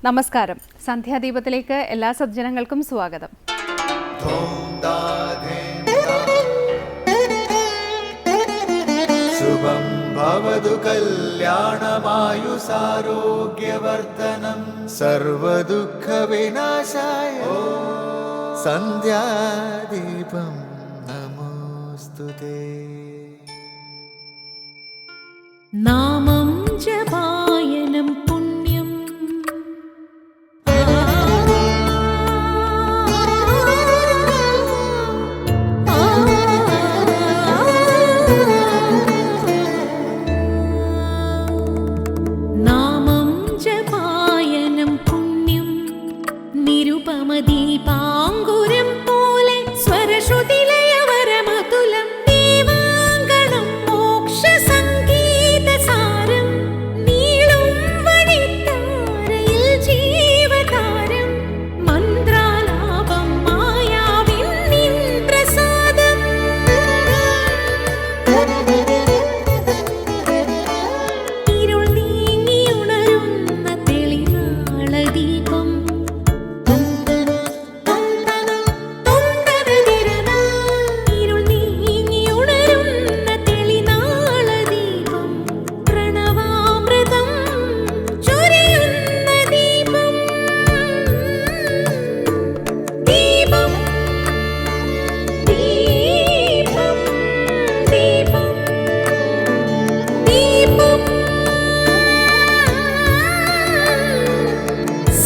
നമസ്കാരം. സന്ധ്യാദീപത്തിലേക്ക് എല്ലാ സജ്ജനങ്ങൾക്കും സ്വാഗതം. ശുഭം ഭവതു കല്യാണമായുസാരോഗ്യവർദ്ധനം സർവദുഃഖ വിനാശായ സന്ധ്യാദീപം നമോസ്തുതേ. നാമം ജപായനം പുണ്യം നാമം ജപായനം പുണ്യം നിരുപമദീപാങ്കുരം പോലെ സ്വരശ്രുതിലയവരമതുലം ദീവാങ്കണം മോക്ഷ സംഗീതസാരം നീളും വഴിത്താരയിൽ ജീവതാരം മന്ത്രാലാപം മായാവിൻ നിൻ പ്രസാദം ഇരുൾ നീങ്ങിയുണരുന്ന തെളിനാളദീപം ഇരുൾ നീങ്ങിയുണരുന്ന തെളിനാളദീപം പ്രണവാമൃതം ചൊരിയുന്ന ദീപം ദീപം ദീപം ദീപം ദീപം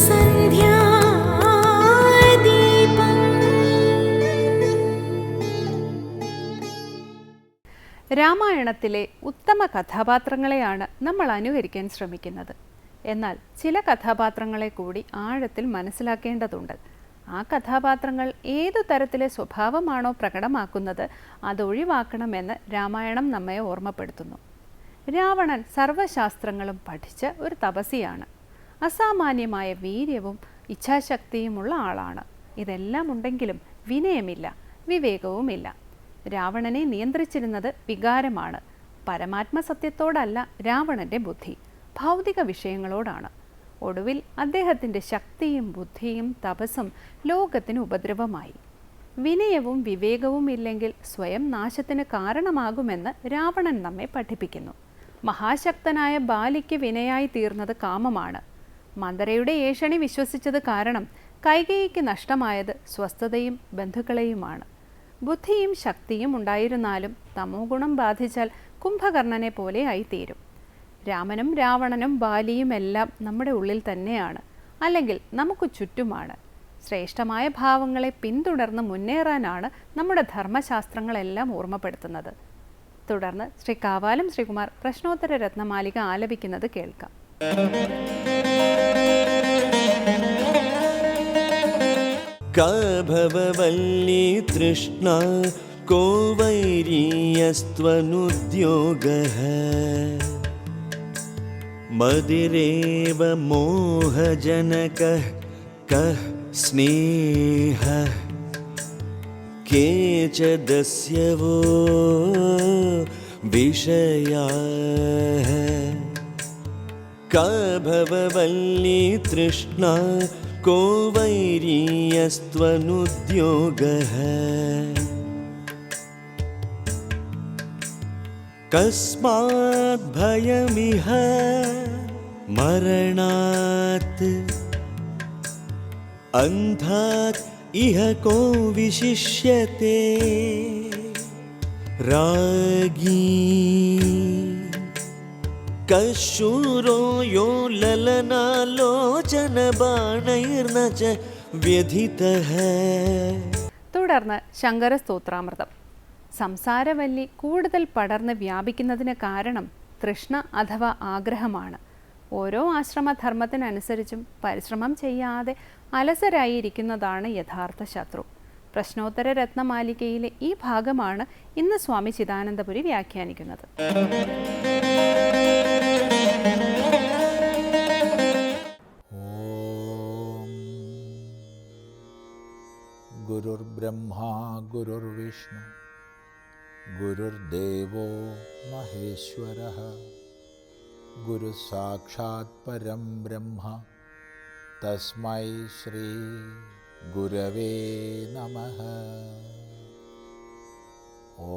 സന്ധ്യാദീപം. രാമായണത്തിലെ ഉത്തമ കഥാപാത്രങ്ങളെയാണ് നമ്മൾ അനുകരിക്കാൻ ശ്രമിക്കുന്നത്. എന്നാൽ ചില കഥാപാത്രങ്ങളെ കൂടി ആഴത്തിൽ മനസ്സിലാക്കേണ്ടതുണ്ട്. ആ കഥാപാത്രങ്ങൾ ഏതു തരത്തിലെ സ്വഭാവമാണോ പ്രകടമാക്കുന്നത് അതൊഴിവാക്കണമെന്ന് രാമായണം നമ്മെ ഓർമ്മപ്പെടുത്തുന്നു. രാവണൻ സർവശാസ്ത്രങ്ങളും പഠിച്ച ഒരു തപസ്വിയാണ്. അസാമാന്യമായ വീര്യവും ഇച്ഛാശക്തിയുമുള്ള ആളാണ്. ഇതെല്ലാം ഉണ്ടെങ്കിലും വിനയമില്ല, വിവേകവുമില്ല. രാവണനെ നിയന്ത്രിച്ചിരുന്നത് വികാരമാണ്. പരമാത്മസത്യത്തോടല്ല രാവണന്റെ ബുദ്ധി, ഭൗതിക വിഷയങ്ങളോടാണ്. ഒടുവിൽ അദ്ദേഹത്തിൻ്റെ ശക്തിയും ബുദ്ധിയും തപസ്സും ലോകത്തിന് ഉപദ്രവമായി. വിനയവും വിവേകവും ഇല്ലെങ്കിൽ സ്വയം നാശത്തിന് കാരണമാകുമെന്ന് രാവണൻ നമ്മെ പഠിപ്പിക്കുന്നു. മഹാശക്തനായ ബാലിക്ക് വിനയായി തീർന്നത് കാമമാണ്. മന്ദരയുടെ ഏഷണി വിശ്വസിച്ചത് കാരണം കൈകേയിക്ക് നഷ്ടമായത് സ്വസ്ഥതയും ബന്ധുക്കളെയുമാണ്. ബുദ്ധിയും ശക്തിയും ഉണ്ടായിരുന്നാലും തമോ ഗുണം ബാധിച്ചാൽ കുംഭകർണനെ പോലെ ആയിത്തീരും. രാമനും രാവണനും ബാലിയും എല്ലാം നമ്മുടെ ഉള്ളിൽ തന്നെയാണ്, അല്ലെങ്കിൽ നമുക്ക് ചുറ്റുമാണ്. ശ്രേഷ്ഠമായ ഭാവങ്ങളെ പിന്തുടർന്ന് മുന്നേറാനാണ് നമ്മുടെ ധർമ്മശാസ്ത്രങ്ങളെല്ലാം ഓർമ്മപ്പെടുത്തുന്നത്. തുടർന്ന് ശ്രീ കാവാലം ശ്രീകുമാർ പ്രശ്നോത്തര രത്നമാലിക ആലപിക്കുന്നത് കേൾക്കാം. കാഭവവല്ലി തൃഷ്ണ കോ വൈരീയസ്ത്വനുദ്യോഗഃ മദിരേവ മോഹജനകഃ കഃ സ്നേഹഃ കേ ച ദസ്യവോ വിഷയാഃ കാഭവവല്ലി തൃഷ്ണ കോ വൈരീയസ്ത്വനുദ്യോഗഃ കസ്മാത് ഭയമിഹ മരണാത് അന്ധാത് ഇഹ കോ വിശിഷ്യത്തെ രാഗീ കശൂരോ യോ ലലനാലോചന ബാണൈർന ച വ്യഥിതഃ. തുടർന്ന് ശങ്കരസ്തോത്രാമൃതം. സംസാരവല്ലി കൂടുതൽ പടർന്ന് വ്യാപിക്കുന്നതിന് കാരണം തൃഷ്ണ അഥവാ ആഗ്രഹമാണ്. ഓരോ ആശ്രമധർമ്മത്തിനനുസരിച്ചും പരിശ്രമം ചെയ്യാതെ അലസരായിരിക്കുന്നതാണ് യഥാർത്ഥ ശത്രു. പ്രശ്നോത്തര രത്നമാലികയിലെ ഈ ഭാഗമാണ് ഇന്ന് സ്വാമി ചിദാനന്ദപുരി വ്യാഖ്യാനിക്കുന്നത്. ഗുരുർബ്രഹ്മാ ഗുരുർവിഷ്ണു ഗുരുർദേവോ മഹേശ്വരഃ ഗുരു സാക്ഷാത് പരം ബ്രഹ്മ തസ്മൈ ശ്രീ ഗുരവേ നമഃ.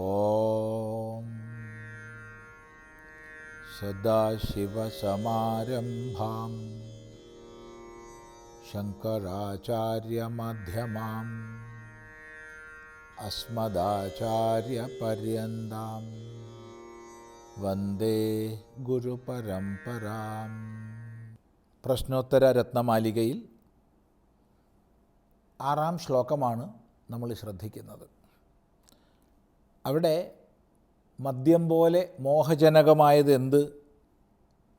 ഓം സദാശിവസമാരംഭാം ശങ്കരാചാര്യമധ്യമാം അസ്മദാചാര്യപര്യന്താം വന്ദേ ഗുരുപരമ്പരാം. പ്രശ്നോത്തര രത്നമാലികയിൽ 6-ാം ശ്ലോകമാണ് നമ്മൾ ശ്രദ്ധിക്കുന്നത്. അവിടെ മദ്യം പോലെ മോഹജനകമായത് എന്ത്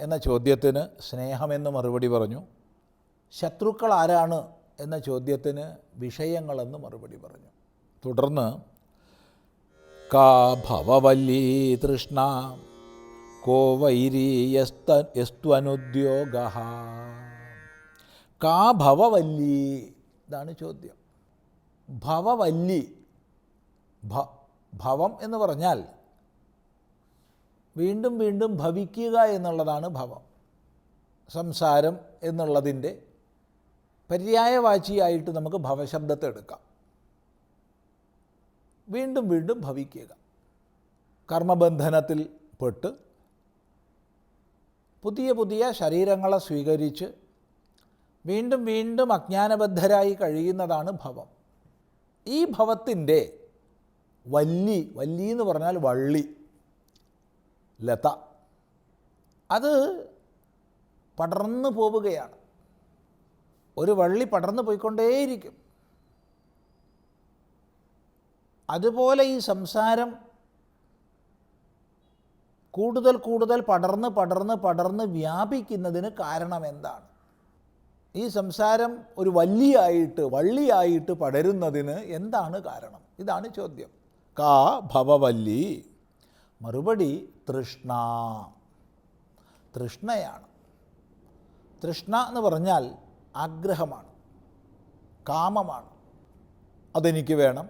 എന്ന ചോദ്യത്തിന് സ്നേഹമെന്ന് മറുപടി പറഞ്ഞു. ശത്രുക്കൾ ആരാണ് എന്ന ചോദ്യത്തിന് വിഷയങ്ങളെന്ന് മറുപടി പറഞ്ഞു. തുടർന്ന് കാ ഭവവല്ലീ തൃഷ്ണ കോ വൈരീ യസ്ത്വനുദ്യോഗഃ. കാ ഭവവല്ലീ, ഇതാണ് ചോദ്യം. ഭവവല്ലി, ഭവം എന്ന് പറഞ്ഞാൽ വീണ്ടും വീണ്ടും ഭവിക്കുക എന്നുള്ളതാണ് ഭവം. സംസാരം എന്നുള്ളതിൻ്റെ പര്യായവാചിയായിട്ട് നമുക്ക് ഭവശബ്ദത്തെ എടുക്കാം. വീണ്ടും വീണ്ടും ഭവിക്കുക, കർമ്മബന്ധനത്തിൽ പെട്ട് പുതിയ പുതിയ ശരീരങ്ങളെ സ്വീകരിച്ച് വീണ്ടും വീണ്ടും അജ്ഞാനബദ്ധരായി കഴിയുന്നതാണ് ഭവം. ഈ ഭവത്തിൻ്റെ വല്ലി, വല്ലി എന്ന് പറഞ്ഞാൽ വള്ളി, ലത, അത് പടർന്നു പോവുകയാണ്. ഒരു വള്ളി പടർന്നു പോയിക്കൊണ്ടേയിരിക്കും. അതുപോലെ ഈ സംസാരം കൂടുതൽ കൂടുതൽ പടർന്ന് പടർന്ന് പടർന്ന് വ്യാപിക്കുന്നതിന് കാരണം എന്താണ്? ഈ സംസാരം ഒരു വള്ളിയായിട്ട് പടരുന്നതിന് എന്താണ് കാരണം? ഇതാണ് ചോദ്യം. കാ ഭവവല്ലി. മറുപടി തൃഷ്ണ. തൃഷ്ണയാണ്. തൃഷ്ണ എന്ന് പറഞ്ഞാൽ ആഗ്രഹമാണ്, കാമമാണ്. അതെനിക്ക് വേണം,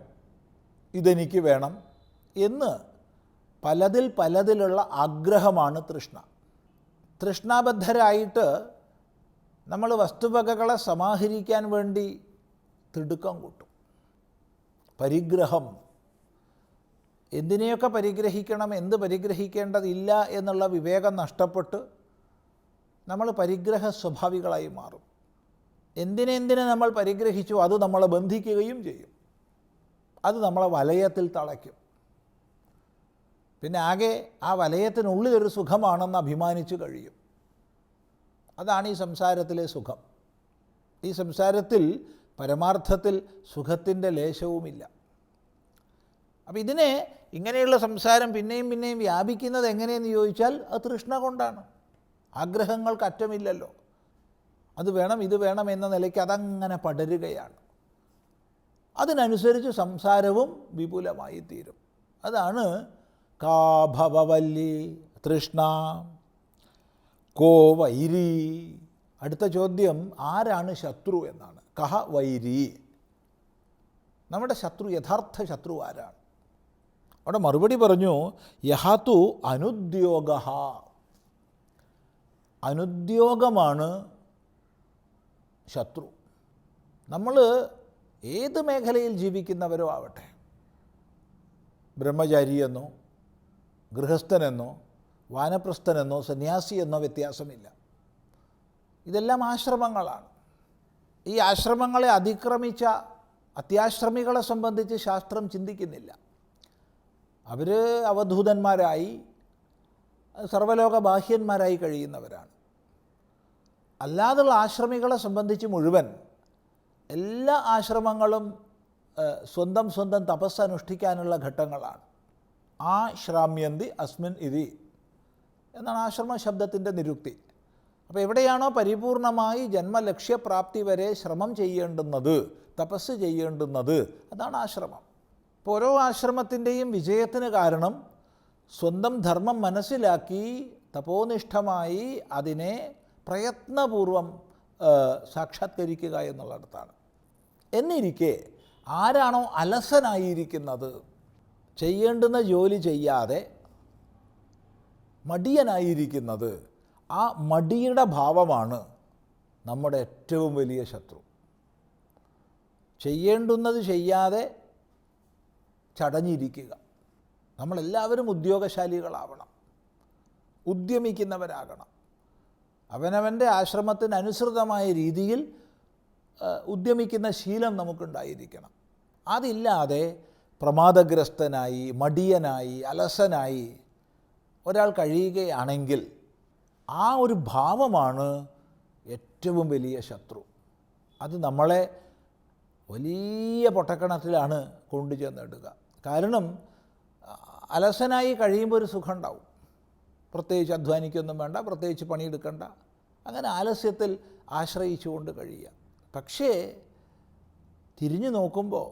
ഇതെനിക്ക് വേണം എന്ന് പലതിലുള്ള ആഗ്രഹമാണ് തൃഷ്ണ. തൃഷ്ണാബദ്ധരായിട്ട് നമ്മൾ വസ്തുവകകളെ സമാഹരിക്കാൻ വേണ്ടി തിടുക്കം കൂട്ടും. പരിഗ്രഹം, എന്തിനെയൊക്കെ പരിഗ്രഹിക്കണം, എന്ത് പരിഗ്രഹിക്കേണ്ടതില്ല എന്നുള്ള വിവേകം നഷ്ടപ്പെട്ട് നമ്മൾ പരിഗ്രഹ സ്വഭാവികളായി മാറും. എന്തിനെ നമ്മൾ പരിഗ്രഹിച്ചു അത് നമ്മളെ ബന്ധിക്കുകയും ചെയ്യും. അത് നമ്മളെ വലയത്തിൽ തളയ്ക്കും. പിന്നെ ആകെ ആ വലയത്തിനുള്ളിലൊരു സുഖമാണെന്ന് അഭിമാനിച്ചു കഴിയും. അതാണ് ഈ സംസാരത്തിലെ സുഖം. ഈ സംസാരത്തിൽ പരമാർത്ഥത്തിൽ സുഖത്തിൻ്റെ ലേശവുമില്ല. അപ്പം ഇതിനെ, ഇങ്ങനെയുള്ള സംസാരം പിന്നെയും പിന്നെയും വ്യാപിക്കുന്നത് എങ്ങനെയെന്ന് ചോദിച്ചാൽ അത് തൃഷ്ണ കൊണ്ടാണ്. ആഗ്രഹങ്ങൾക്ക് അറ്റമില്ലല്ലോ. അത് വേണം, ഇത് വേണം എന്ന നിലയ്ക്ക് അതങ്ങനെ പടരുകയാണ്. അതിനനുസരിച്ച് സംസാരവും വിപുലമായി തീരും. അതാണ് കാ ഭവവല്ലി തൃഷ്ണ കോ വൈരി. അടുത്ത ചോദ്യം ആരാണ് ശത്രു എന്നാണ്. കഹ വൈരി, നമ്മുടെ ശത്രു, യഥാർത്ഥ ശത്രു ആരാണ്? അവിടെ മറുപടി പറഞ്ഞു യഹാതു അനുദ്യോഗ. അനുദ്യോഗമാണ് ശത്രു. നമ്മൾ ഏത് മേഖലയിൽ ജീവിക്കുന്നവരോ ആവട്ടെ, ബ്രഹ്മചാരിയെന്നോ ഗൃഹസ്ഥനെന്നോ വാനപ്രസ്ഥനെന്നോ സന്യാസിയെന്നോ വ്യത്യാസമില്ല. ഇതെല്ലാം ആശ്രമങ്ങളാണ്. ഈ ആശ്രമങ്ങളെ അതിക്രമിച്ച അത്യാശ്രമികളെ സംബന്ധിച്ച് ശാസ്ത്രം ചിന്തിക്കുന്നില്ല. അവർ അവധൂതന്മാരായി സർവ്വലോക ബാഹ്യന്മാരായി കഴിയുന്നവരാണ്. അല്ലാതുള്ള ആശ്രമികളെ സംബന്ധിച്ച് മുഴുവൻ എല്ലാ ആശ്രമങ്ങളും സ്വന്തം തപസ് അനുഷ്ഠിക്കാനുള്ള ഘട്ടങ്ങളാണ്. ആശ്രാമ്യന്തി അസ്മിൻ ഇതി എന്നാണ് ആശ്രമ ശബ്ദത്തിൻ്റെ നിരുക്തി. അപ്പോൾ എവിടെയാണോ പരിപൂർണമായി ജന്മലക്ഷ്യപ്രാപ്തി വരെ ശ്രമം ചെയ്യേണ്ടുന്നത്, തപസ് ചെയ്യേണ്ടുന്നത്, അതാണ് ആശ്രമം. ഇപ്പോൾ ഓരോ ആശ്രമത്തിൻ്റെയും വിജയത്തിന് കാരണം സ്വന്തം ധർമ്മം മനസ്സിലാക്കി തപോനിഷ്ഠമായി അതിനെ പ്രയത്നപൂർവം സാക്ഷാത്കരിക്കുക എന്നുള്ളിടത്താണ്. എന്നിരിക്കെ ആരാണോ അലസനായിരിക്കുന്നത്, ചെയ്യേണ്ടുന്ന ജോലി ചെയ്യാതെ മടിയനായിരിക്കുന്നത്, ആ മടിയുടെ ഭാവമാണ് നമ്മുടെ ഏറ്റവും വലിയ ശത്രു. ചെയ്യേണ്ടുന്നത് ചെയ്യാതെ ചടഞ്ഞിരിക്കുക. നമ്മളെല്ലാവരും ഉദ്യോഗശാലികളാവണം, ഉദ്യമിക്കുന്നവരാകണം. അവനവൻ്റെ ആശ്രമത്തിനനുസൃതമായ രീതിയിൽ ഉദ്യമിക്കുന്ന ശീലം നമുക്കുണ്ടായിരിക്കണം. അതില്ലാതെ പ്രമാദഗ്രസ്തനായി, മടിയനായി, അലസനായി ഒരാൾ കഴിയുകയാണെങ്കിൽ ആ ഒരു ഭാവമാണ് ഏറ്റവും വലിയ ശത്രു. അത് നമ്മളെ വലിയ പൊട്ടക്കണത്തിലാണ് കൊണ്ടുചെന്നിടുക. കാരണം അലസനായി കഴിയുമ്പോൾ ഒരു സുഖം ഉണ്ടാവും. പ്രത്യേകിച്ച് അധ്വാനിക്കൊന്നും വേണ്ട, പ്രത്യേകിച്ച് പണിയെടുക്കണ്ട, അങ്ങനെ ആലസ്യത്തിൽ ആശ്രയിച്ചുകൊണ്ട് കഴിയുക. പക്ഷേ തിരിഞ്ഞു നോക്കുമ്പോൾ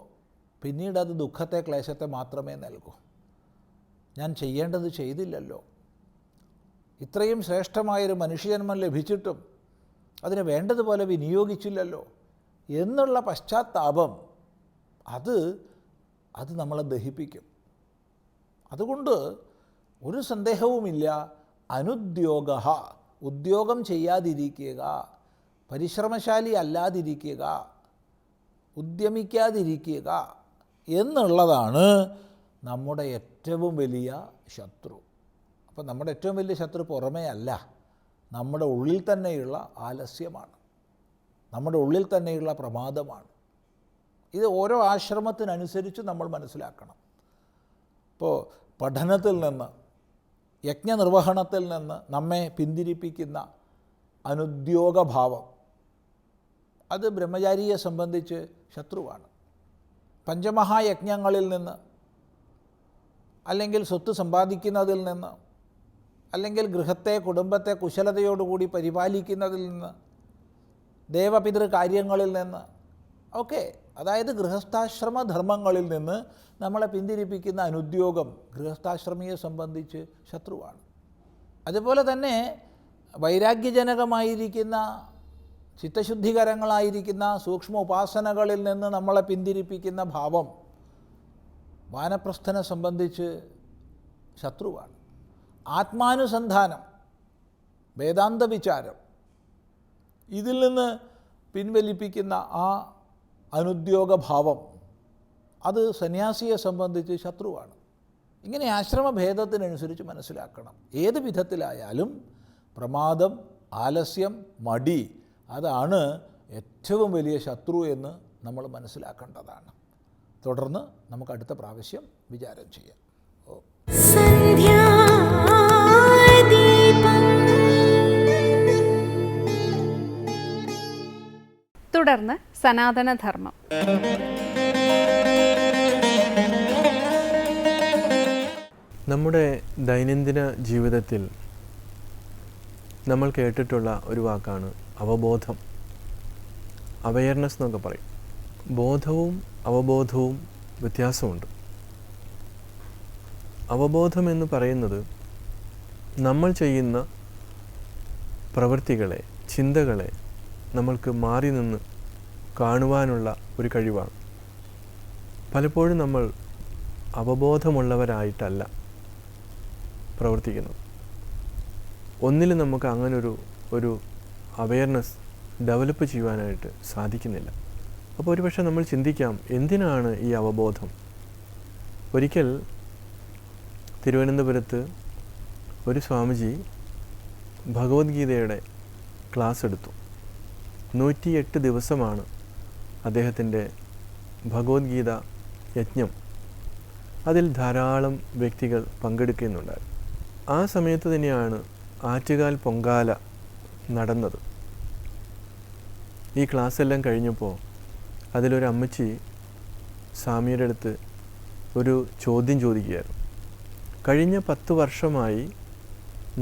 പിന്നീട് അത് ദുഃഖത്തെ, ക്ലേശത്തെ മാത്രമേ നൽകൂ. ഞാൻ ചെയ്യേണ്ടത് ചെയ്തില്ലല്ലോ, ഇത്രയും ശ്രേഷ്ഠമായൊരു മനുഷ്യജന്മം ലഭിച്ചിട്ടും അതിനെ വേണ്ടതുപോലെ വിനിയോഗിച്ചില്ലല്ലോ എന്നുള്ള പശ്ചാത്താപം അത് നമ്മളെ ദഹിപ്പിക്കും. അതുകൊണ്ട് ഒരു സന്ദേഹവുമില്ല, അനുദ്യോഗ, ഉദ്യോഗം ചെയ്യാതിരിക്കുക, പരിശ്രമശാലി അല്ലാതിരിക്കുക, ഉദ്യമിക്കാതിരിക്കുക എന്നുള്ളതാണ് നമ്മുടെ ഏറ്റവും വലിയ ശത്രു. അപ്പോൾ നമ്മുടെ ഏറ്റവും വലിയ ശത്രു പുറമേ അല്ല, നമ്മുടെ ഉള്ളിൽ തന്നെയുള്ള ആലസ്യമാണ്, നമ്മുടെ ഉള്ളിൽ തന്നെയുള്ള പ്രമാദമാണ്. ഇത് ഓരോ ആശ്രമത്തിനനുസരിച്ച് നമ്മൾ മനസ്സിലാക്കണം. ഇപ്പോൾ പഠനത്തിൽ നിന്ന്, യജ്ഞനിർവഹണത്തിൽ നിന്ന് നമ്മെ പിന്തിരിപ്പിക്കുന്ന അനുദ്യോഗഭാവം, അത് ബ്രഹ്മചാരിയെ സംബന്ധിച്ച് ശത്രുവാണ്. പഞ്ചമഹായജ്ഞങ്ങളിൽ നിന്ന്, അല്ലെങ്കിൽ സ്വത്ത് സമ്പാദിക്കുന്നതിൽ നിന്ന്, അല്ലെങ്കിൽ ഗൃഹത്തെ, കുടുംബത്തെ കുശലതയോടുകൂടി പരിപാലിക്കുന്നതിൽ നിന്ന്, ദേവപിതൃ കാര്യങ്ങളിൽ നിന്ന് ഒക്കെ, അതായത് ഗൃഹസ്ഥാശ്രമ ധർമ്മങ്ങളിൽ നിന്ന് നമ്മളെ പിന്തിരിപ്പിക്കുന്ന അനുദ്യോഗം ഗൃഹസ്ഥാശ്രമിയെ സംബന്ധിച്ച് ശത്രുവാണ്. അതുപോലെ തന്നെ വൈരാഗ്യജനകമായിരിക്കുന്ന, ചിത്തശുദ്ധികരങ്ങളായിരിക്കുന്ന സൂക്ഷ്മ ഉപാസനകളിൽ നിന്ന് നമ്മളെ പിന്തിരിപ്പിക്കുന്ന ഭാവം വാനപ്രസ്ഥനെ സംബന്ധിച്ച് ശത്രുവാണ്. ആത്മാനുസന്ധാനം, വേദാന്ത വിചാരം, ഇതിൽ നിന്ന് പിൻവലിപ്പിക്കുന്ന ആ അനുദ്യോഗഭാവം അത് സന്യാസിയെ സംബന്ധിച്ച് ശത്രുവാണ്. ഇങ്ങനെ ആശ്രമഭേദത്തിനനുസരിച്ച് മനസ്സിലാക്കണം. ഏത് വിധത്തിലായാലും പ്രമാദം, ആലസ്യം, മടി, അതാണ് ഏറ്റവും വലിയ ശത്രു എന്ന് നമ്മൾ മനസ്സിലാക്കേണ്ടതാണ്. തുടർന്ന് നമുക്ക് അടുത്ത പ്രാവശ്യം വിചാരം ചെയ്യാം. തുടർന്ന് സനാതനധർമ്മം. നമ്മുടെ ദൈനംദിന ജീവിതത്തിൽ നമ്മൾ കേട്ടിട്ടുള്ള ഒരു വാക്കാണ് അവബോധം. അവയർനെസ് എന്നൊക്കെ പറയും. ബോധവും അവബോധവും വ്യത്യാസമുണ്ട്. അവബോധം എന്ന് പറയുന്നത് നമ്മൾ ചെയ്യുന്ന പ്രവൃത്തികളെ, ചിന്തകളെ നമ്മൾക്ക് മാറി നിന്ന് കാണുവാനുള്ള ഒരു കഴിവാണ്. പലപ്പോഴും നമ്മൾ അവബോധമുള്ളവരായിട്ടല്ല പ്രവർത്തിക്കുന്നത്. ഒന്നിലും നമുക്ക് അങ്ങനൊരു അവയർനെസ് ഡെവലപ്പ് ചെയ്യുവാനായിട്ട് സാധിക്കുന്നില്ല. അപ്പോൾ ഒരുപക്ഷെ നമ്മൾ ചിന്തിക്കാം, എന്തിനാണ് ഈ അവബോധം? ഒരിക്കൽ തിരുവനന്തപുരത്ത് ഒരു സ്വാമിജി ഭഗവത്ഗീതയുടെ ക്ലാസ് എടുത്തു. 108 ദിവസമാണ് അദ്ദേഹത്തിൻ്റെ ഭഗവത്ഗീത യജ്ഞം. അതിൽ ധാരാളം വ്യക്തികൾ പങ്കെടുക്കുന്നുണ്ടായിരുന്നു. ആ സമയത്ത് തന്നെയാണ് ആറ്റുകാൽ പൊങ്കാല നടന്നത്. ഈ ക്ലാസ്സെല്ലാം കഴിഞ്ഞപ്പോൾ അതിലൊരു അമ്മച്ചി സ്വാമിയുടെ അടുത്ത് ഒരു ചോദ്യം ചോദിക്കുകയായിരുന്നു. കഴിഞ്ഞ 10 വർഷമായി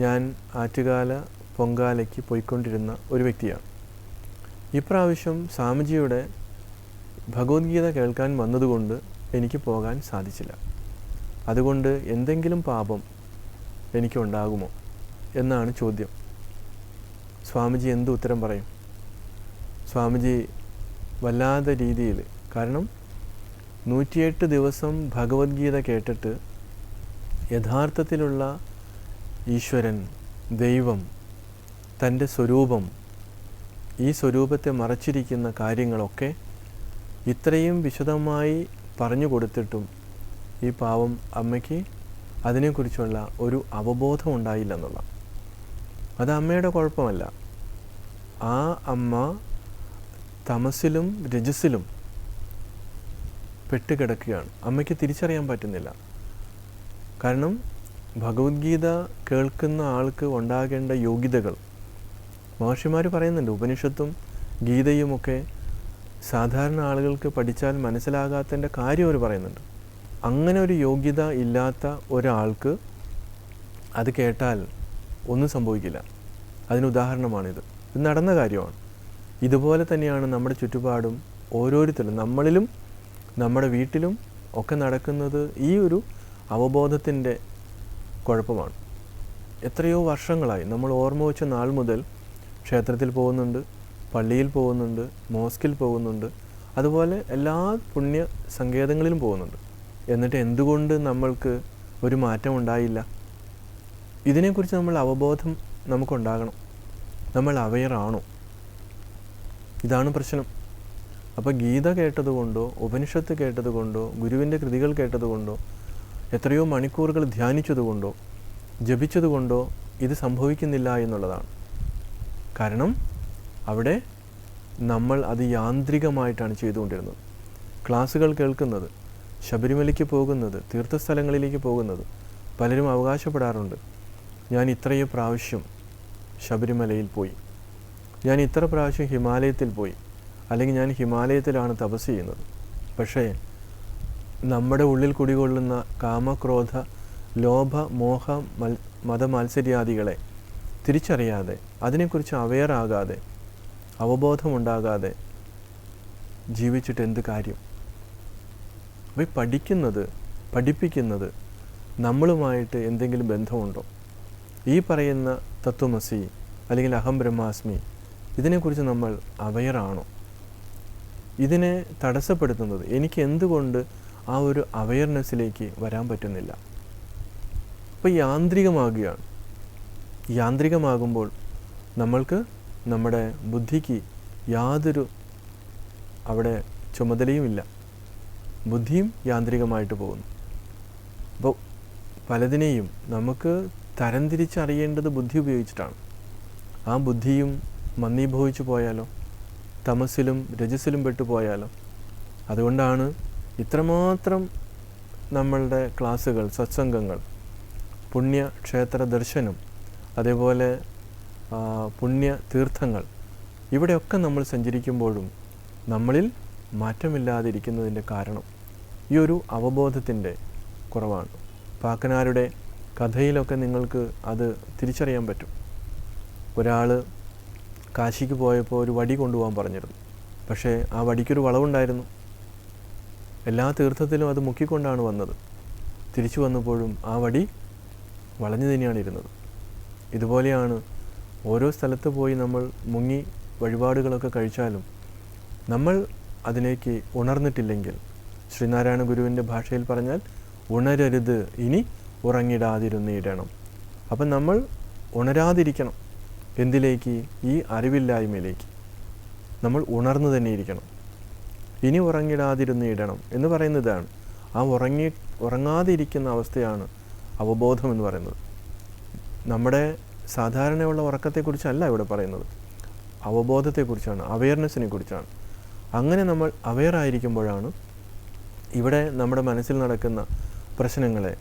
ഞാൻ ആറ്റുകാല പൊങ്കാലയ്ക്ക് പോയിക്കൊണ്ടിരുന്ന ഒരു വ്യക്തിയാണ്. ഇപ്രാവശ്യം സ്വാമിജിയുടെ ഭഗവത്ഗീത കേൾക്കാൻ വന്നതുകൊണ്ട് എനിക്ക് പോകാൻ സാധിച്ചില്ല. അതുകൊണ്ട് എന്തെങ്കിലും പാപം എനിക്കുണ്ടാകുമോ എന്നാണ് ചോദ്യം. സ്വാമിജി എന്ത് ഉത്തരം പറയും? സ്വാമിജി വല്ലാത്ത രീതിയിൽ, കാരണം 108 ദിവസം ഭഗവത്ഗീത കേട്ടിട്ട് യഥാർത്ഥത്തിലുള്ള ഈശ്വരൻ, ദൈവം, തൻ്റെ സ്വരൂപം ഈ സ്വരൂപത്തെ മറച്ചിരിക്കുന്ന കാര്യങ്ങളൊക്കെ ഇത്രയും വിശദമായി പറഞ്ഞു കൊടുത്തിട്ടും ഈ പാവം അമ്മയ്ക്ക് അതിനെക്കുറിച്ചുള്ള ഒരു അവബോധം ഉണ്ടായില്ല എന്നുള്ള. അത് അമ്മയുടെ കുഴപ്പമല്ല. ആ അമ്മ തമസിലും രജസിലും പെട്ടുകിടക്കുകയാണ്. അമ്മയ്ക്ക് തിരിച്ചറിയാൻ പറ്റുന്നില്ല. കാരണം ഭഗവത്ഗീത കേൾക്കുന്ന ആൾക്ക് ഉണ്ടാകേണ്ട യോഗ്യതകൾ മഹർഷിമാർ പറയുന്നുണ്ട്. ഉപനിഷത്തും ഗീതയുമൊക്കെ സാധാരണ ആളുകൾക്ക് പഠിച്ചാൽ മനസ്സിലാകാത്തതിൻ്റെ കാര്യം അവർ പറയുന്നുണ്ട്. അങ്ങനെ ഒരു യോഗ്യത ഇല്ലാത്ത ഒരാൾക്ക് അത് കേട്ടാൽ ഒന്നും സംഭവിക്കില്ല. അതിനുദാഹരണമാണിത്. ഇത് നടന്ന കാര്യമാണ്. ഇതുപോലെ തന്നെയാണ് നമ്മുടെ ചുറ്റുപാടും ഓരോരുത്തരും, നമ്മളിലും നമ്മുടെ വീട്ടിലും ഒക്കെ നടക്കുന്നത്. ഈ ഒരു അവബോധത്തിൻ്റെ കുഴപ്പമാണ്. എത്രയോ വർഷങ്ങളായി നമ്മൾ ഓർമ്മ വെച്ച നാൾ മുതൽ ക്ഷേത്രത്തിൽ പോകുന്നുണ്ട്, പള്ളിയിൽ പോകുന്നുണ്ട്, മോസ്കിൽ പോകുന്നുണ്ട്, അതുപോലെ എല്ലാ പുണ്യ സങ്കേതങ്ങളിലും പോകുന്നുണ്ട്. എന്നിട്ട് എന്തുകൊണ്ട് നമ്മൾക്ക് ഒരു മാറ്റം ഉണ്ടായില്ല? ഇതിനെക്കുറിച്ച് നമ്മൾ അവബോധം നമുക്കുണ്ടാകണം. നമ്മൾ അവെയറാണോ? ഇതാണ് പ്രശ്നം. അപ്പോൾ ഗീത കേട്ടതുകൊണ്ടോ ഉപനിഷത്ത് കേട്ടതുകൊണ്ടോ ഗുരുവിൻ്റെ കൃതികൾ കേട്ടതുകൊണ്ടോ എത്രയോ മണിക്കൂറുകൾ ധ്യാനിച്ചതുകൊണ്ടോ ജപിച്ചതുകൊണ്ടോ ഇത് സംഭവിക്കുന്നില്ല എന്നുള്ളതാണ്. കാരണം അവിടെ നമ്മൾ അത് യാന്ത്രികമായിട്ടാണ് ചെയ്തുകൊണ്ടിരുന്നത്. ക്ലാസ്സുകൾ കേൾക്കുന്നത്, ശബരിമലയ്ക്ക് പോകുന്നത്, തീർത്ഥസ്ഥലങ്ങളിലേക്ക് പോകുന്നത്. പലരും അവകാശപ്പെടാറുണ്ട്, ഞാൻ ഇത്രയും പ്രാവശ്യം ശബരിമലയിൽ പോയി, ഞാൻ ഇത്ര പ്രാവശ്യം ഹിമാലയത്തിൽ പോയി, അല്ലെങ്കിൽ ഞാൻ ഹിമാലയത്തിലാണ് തപസ് ചെയ്യുന്നത്. പക്ഷേ നമ്മുടെ ഉള്ളിൽ കുടികൊള്ളുന്ന കാമക്രോധ ലോഭ മോഹ മതമാത്സര്യാദികളെ തിരിച്ചറിയാതെ, അതിനെക്കുറിച്ച് അവെയറാകാതെ, അവബോധമുണ്ടാകാതെ ജീവിച്ചിട്ട് എന്ത് കാര്യം? അപ്പോൾ പഠിപ്പിക്കുന്നത് നമ്മളുമായിട്ട് എന്തെങ്കിലും ബന്ധമുണ്ടോ? ഈ പറയുന്ന തത്വമസി അല്ലെങ്കിൽ അഹം ബ്രഹ്മാസ്മി, ഇതിനെക്കുറിച്ച് നമ്മൾ അവെയറാണോ? ഇതിനെ തടസ്സപ്പെടുത്തുന്നത് എനിക്ക് എന്തുകൊണ്ട് ആ ഒരു അവെയർനെസ്സിലേക്ക് വരാൻ പറ്റുന്നില്ല? അപ്പോൾ യാന്ത്രികമാകുകയാണ്. യാന്ത്രികമാകുമ്പോൾ നമ്മൾക്ക് നമ്മുടെ ബുദ്ധിക്ക് യാതൊരു അവിടെ ചുമതലയുമില്ല. ബുദ്ധിയും യാന്ത്രികമായിട്ട് പോകുന്നു. അപ്പോൾ പലതിനെയും നമുക്ക് തരംതിരിച്ചറിയേണ്ടത് ബുദ്ധി ഉപയോഗിച്ചിട്ടാണ്. ആ ബുദ്ധിയും മന്ദീഭവിച്ചു പോയാലോ, തമസിലും രജസിലും പെട്ടുപോയാലോ? അതുകൊണ്ടാണ് ഇത്രമാത്രം നമ്മളുടെ ക്ലാസ്സുകൾ, സത്സംഗങ്ങൾ, പുണ്യക്ഷേത്ര ദർശനം, അതേപോലെ പുണ്യ തീർത്ഥങ്ങൾ, ഇവിടെയൊക്കെ നമ്മൾ സഞ്ചരിക്കുമ്പോഴും നമ്മളിൽ മാറ്റമില്ലാതിരിക്കുന്നതിൻ്റെ കാരണം ഈ ഒരു അവബോധത്തിൻ്റെ കുറവാണ്. പാക്കനാരുടെ കഥയിലൊക്കെ നിങ്ങൾക്ക് അത് തിരിച്ചറിയാൻ പറ്റും. ഒരാൾ കാശിക്ക് പോയപ്പോൾ ഒരു വടി കൊണ്ടുപോകാൻ പറഞ്ഞിരുന്നു. പക്ഷേ ആ വടിക്കൊരു വളവുണ്ടായിരുന്നു. എല്ലാ തീർത്ഥത്തിലും അത് മുക്കിക്കൊണ്ടാണ് വന്നത്. തിരിച്ചു വന്നപ്പോഴും ആ വടി വളഞ്ഞു തന്നെയാണ് ഇരുന്നത്. ഇതുപോലെയാണ് ഓരോ സ്ഥലത്ത് പോയി നമ്മൾ മുങ്ങി വഴിപാടുകളൊക്കെ കഴിച്ചാലും നമ്മൾ അതിലേക്ക് ഉണർന്നിട്ടില്ലെങ്കിൽ, ശ്രീനാരായണ ഗുരുവിൻ്റെ ഭാഷയിൽ പറഞ്ഞാൽ ഉണരരുത്, ഇനി ഉറങ്ങിടാതിരുന്നിടണം. അപ്പം നമ്മൾ ഉണരാതിരിക്കണം. എന്തിലേക്ക്? ഈ അറിവില്ലായ്മയിലേക്ക്. നമ്മൾ ഉണർന്നു തന്നെ ഇരിക്കണം. ഇനി ഉറങ്ങിടാതിരുന്നിടണം എന്ന് പറയുന്നതാണ്. ആ ഉറങ്ങാതിരിക്കുന്ന അവസ്ഥയാണ് അവബോധം എന്ന് പറയുന്നത്. നമ്മുടെ സാധാരണയുള്ള ഉറക്കത്തെക്കുറിച്ചല്ല ഇവിടെ പറയുന്നത്, അവബോധത്തെക്കുറിച്ചാണ്, അവെയർനെസ്സിനെ കുറിച്ചാണ്. അങ്ങനെ നമ്മൾ അവെയറായിരിക്കുമ്പോഴാണ് ഇവിടെ നമ്മുടെ മനസ്സിൽ നടക്കുന്ന പ്രശ്നങ്ങളെ,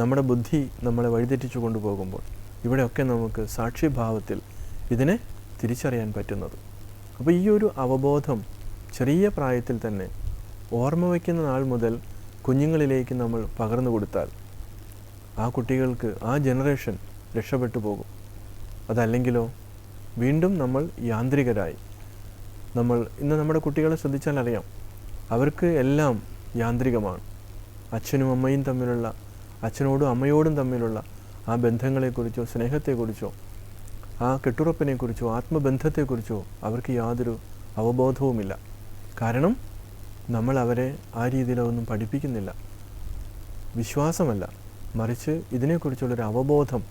നമ്മുടെ ബുദ്ധി നമ്മളെ വഴിതെറ്റിച്ചു കൊണ്ടുപോകുമ്പോൾ ഇവിടെയൊക്കെ നമുക്ക് സാക്ഷ്യഭാവത്തിൽ ഇതിനെ തിരിച്ചറിയാൻ പറ്റുന്നത്. അപ്പോൾ ഈ ഒരു അവബോധം ചെറിയ പ്രായത്തിൽ തന്നെ ഓർമ്മ വയ്ക്കുന്ന നാൾ മുതൽ കുഞ്ഞുങ്ങളിലേക്ക് നമ്മൾ പകർന്നു കൊടുത്താൽ ആ കുട്ടികൾക്ക്, ആ ജനറേഷൻ രക്ഷപ്പെട്ടു പോകും. അതല്ലെങ്കിലോ വീണ്ടും നമ്മൾ യാന്ത്രികരായി. ഇന്ന് നമ്മുടെ കുട്ടികളെ ശ്രദ്ധിച്ചാൽ അറിയാം, അവർക്ക് എല്ലാം യാന്ത്രികമാണ്. അച്ഛനും അമ്മയും തമ്മിലുള്ള, അച്ഛനോടും അമ്മയോടും തമ്മിലുള്ള ആ ബന്ധങ്ങളെക്കുറിച്ചോ സ്നേഹത്തെക്കുറിച്ചോ ആ കെട്ടുറപ്പിനെക്കുറിച്ചോ ആത്മബന്ധത്തെക്കുറിച്ചോ അവർക്ക് യാതൊരു അവബോധവുമില്ല. കാരണം നമ്മൾ അവരെ ആ രീതിയിലൊന്നും പഠിപ്പിക്കുന്നില്ല. വിശ്വാസമല്ല, മറിച്ച് ഇതിനെക്കുറിച്ചുള്ളൊരു അവബോധം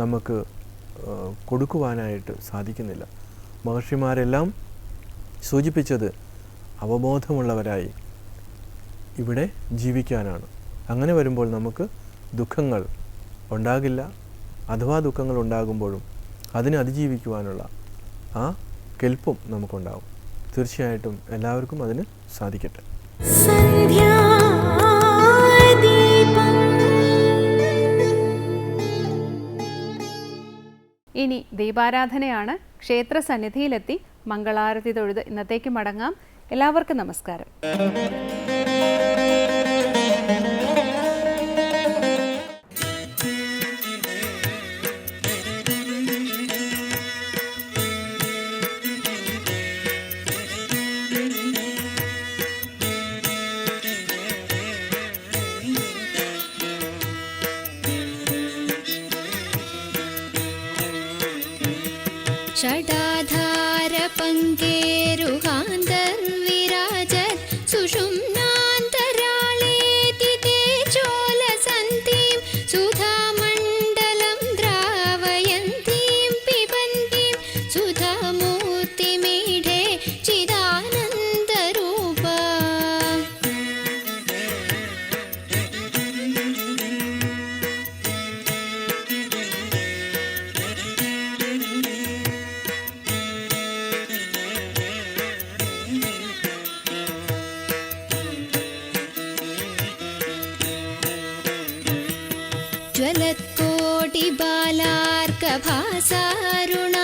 നമുക്ക് കൊടുക്കുവാനായിട്ട് സാധിക്കുന്നില്ല. മഹർഷിമാരെല്ലാം സൂചിപ്പിച്ചത് അവബോധമുള്ളവരായി ഇവിടെ ജീവിക്കാനാണ്. അങ്ങനെ വരുമ്പോൾ നമുക്ക് ദുഃഖങ്ങൾ ഉണ്ടാകില്ല. അഥവാ ദുഃഖങ്ങൾ ഉണ്ടാകുമ്പോഴും അതിനെ അതിജീവിക്കുവാനുള്ള ആ കെൽപ്പും നമുക്കുണ്ടാകും. തീർച്ചയായിട്ടും എല്ലാവർക്കും അതിന് സാധിക്കട്ടെ. ഇനി ദീപാരാധനയാണ്. ക്ഷേത്ര സന്നിധിയിലെത്തി മംഗളാരതി തൊഴുത് ഇന്നത്തേക്ക് മടങ്ങാം. എല്ലാവർക്കും നമസ്കാരം. षडाधारपङ्केरुहान्तर्विराजत् सुषुम्नान्तराळेति तेजोलसन्तीं सुधामण्डलं द्रावयन्तीं पिबन्तीं सुधामूर्तिमीढे चिदानन्दरूपा ज्वलत्कोटिबालार्कभासारुण